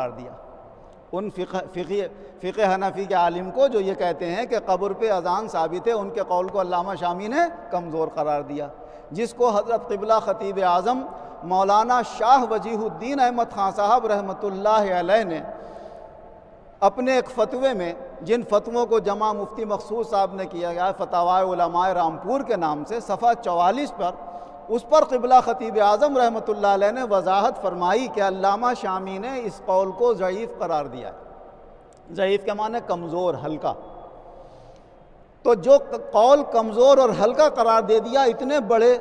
قرار دیا۔ ان فقہ حنفی کے عالم کو جو یہ کہتے ہیں کہ قبر پہ اذان ثابت ہے، ان کے قول کو علامہ شامی نے کمزور قرار دیا، جس کو حضرت قبلہ خطیب اعظم مولانا شاہ وجیہ الدین احمد خان صاحب رحمۃ اللہ علیہ نے اپنے ایک فتوے میں، جن فتووں کو جمع مفتی مخصوص صاحب نے کیا گیا ہے فتاوی علماء رامپور کے نام سے، صفحہ 44 پر، اس پر قبلہ خطیب اعظم رحمۃ اللہ علیہ نے وضاحت فرمائی کہ علامہ شامی نے اس قول کو ضعیف قرار دیا ہے۔ ضعیف کے معنی کمزور، ہلکا۔ تو جو قول کمزور اور ہلکا قرار دے دیا اتنے بڑے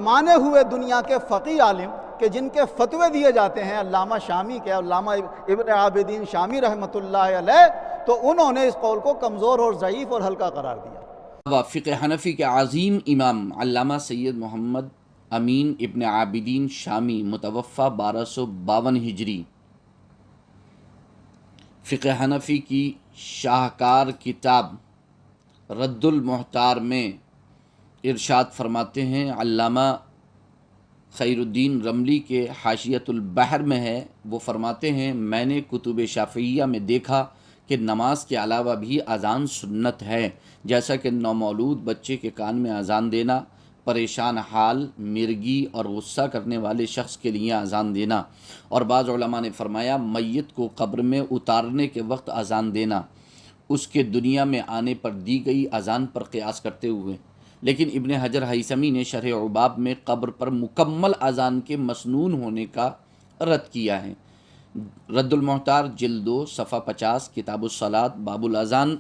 مانے ہوئے دنیا کے فقیہ عالم کہ جن کے فتوے دیے جاتے ہیں علامہ شامی کے، علامہ ابن عابدین شامی رحمۃ اللہ علیہ، تو انہوں نے اس قول کو کمزور اور ضعیف اور ہلکا قرار دیا۔ فقہ حنفی کے عظیم امام علامہ سید محمد امین ابن عابدین شامی متوفہ 1252 ہجری، فقہ حنفی کی شاہکار کتاب رد المحتار میں ارشاد فرماتے ہیں، علامہ خیر الدین رملی کے حاشیۃ البحر میں ہے، وہ فرماتے ہیں میں نے کتب شافعیہ میں دیکھا کہ نماز کے علاوہ بھی اذان سنت ہے، جیسا کہ نومولود بچے کے کان میں اذان دینا، پریشان حال، مرگی اور غصہ کرنے والے شخص کے لیے اذان دینا، اور بعض علماء نے فرمایا میت کو قبر میں اتارنے کے وقت اذان دینا اس کے دنیا میں آنے پر دی گئی اذان پر قیاس کرتے ہوئے۔ لیکن ابن حجر ہیثمی نے شرح عباب میں قبر پر مکمل اذان کے مسنون ہونے کا رد کیا ہے۔ رد المحتار جلد 2 صفحہ 50، کتاب الصلاۃ، باب الاذان،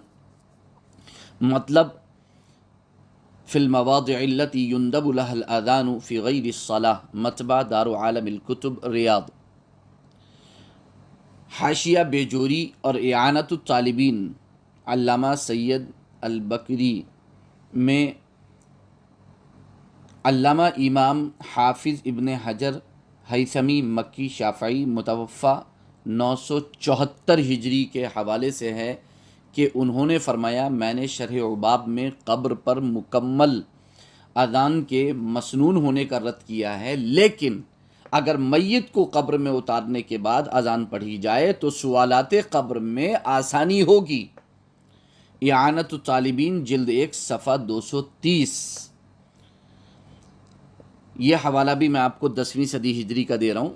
مطلب فی المواضع التي يندب لها الاذان فی غیر الصلاۃ، مطبع دار عالم الکتب، ریاض۔ حاشیہ بیجوری اور اعانۃ الطالبین علامہ سید البکری میں علامہ امام حافظ ابن حجر ہیثمی مکی شافعی متوفہ 974 ہجری کے حوالے سے ہے کہ انہوں نے فرمایا میں نے شرح عباب میں قبر پر مکمل اذان کے مسنون ہونے کا رد کیا ہے، لیکن اگر میت کو قبر میں اتارنے کے بعد اذان پڑھی جائے تو سوالات قبر میں آسانی ہوگی۔ اعانۃ الطالبین جلد 1 صفحہ 230۔ یہ حوالہ بھی میں آپ کو 10ویں صدی ہجری کا دے رہا ہوں،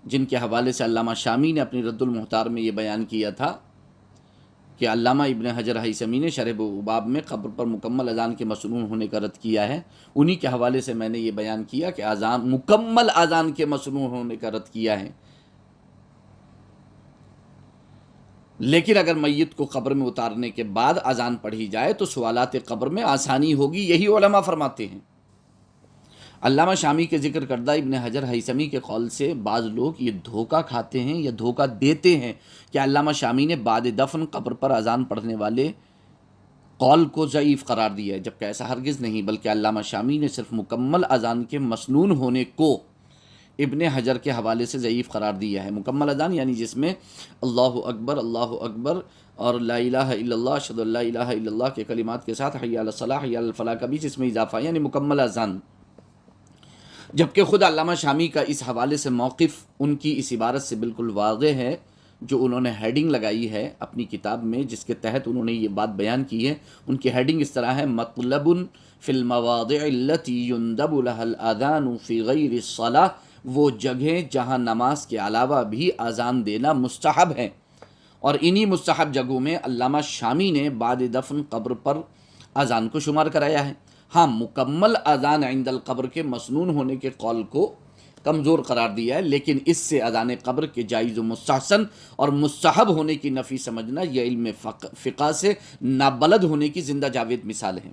جن کے حوالے سے علامہ شامی نے اپنی رد المحتار میں یہ بیان کیا تھا کہ علامہ ابن حجر ہیثمی نے شرح عباب میں قبر پر مکمل اذان کے مسنون ہونے کا رد کیا ہے۔ انہی کے حوالے سے میں نے یہ بیان کیا کہ اذان مکمل اذان کے مسنون ہونے کا رد کیا ہے، لیکن اگر میت کو قبر میں اتارنے کے بعد اذان پڑھی جائے تو سوالات قبر میں آسانی ہوگی، یہی علماء فرماتے ہیں۔ علامہ شامی کے ذکر کردہ ابن حجر ہیثمی کے قول سے بعض لوگ یہ دھوکہ کھاتے ہیں یا دھوکہ دیتے ہیں کہ علامہ شامی نے بعد دفن قبر پر اذان پڑھنے والے قول کو ضعیف قرار دیا ہے، جبکہ ایسا ہرگز نہیں، بلکہ علامہ شامی نے صرف مکمل اذان کے مسنون ہونے کو ابن حجر کے حوالے سے ضعیف قرار دیا ہے۔ مکمل اذان یعنی جس میں اللہ اکبر اور لا الہ الا اللہ، اشہد ان لا الہ الا اللہ کے کلمات کے ساتھ حی علی الصلاح، حی علی الفلاح کا بھی جس میں اضافہ ہے، یعنی مکمل اذان۔ جبکہ خود علامہ شامی کا اس حوالے سے موقف ان کی اس عبارت سے بالکل واضح ہے، جو انہوں نے ہیڈنگ لگائی ہے اپنی کتاب میں، جس کے تحت انہوں نے یہ بات بیان کی ہے۔ ان کی ہیڈنگ اس طرح ہے، مطلب فی المواضع التي يندب لها الاذان فی غیر الصلاۃ، وہ جگہیں جہاں نماز کے علاوہ بھی اذان دینا مستحب ہے، اور انہی مستحب جگہوں میں علامہ شامی نے بعد دفن قبر پر اذان کو شمار کرایا ہے۔ ہاں، مکمل اذان عند القبر کے مسنون ہونے کے قول کو کمزور قرار دیا ہے، لیکن اس سے اذان قبر کے جائز و مستحسن اور مستحب ہونے کی نفی سمجھنا یہ علم فقہ سے نابلد ہونے کی زندہ جاوید مثال ہے۔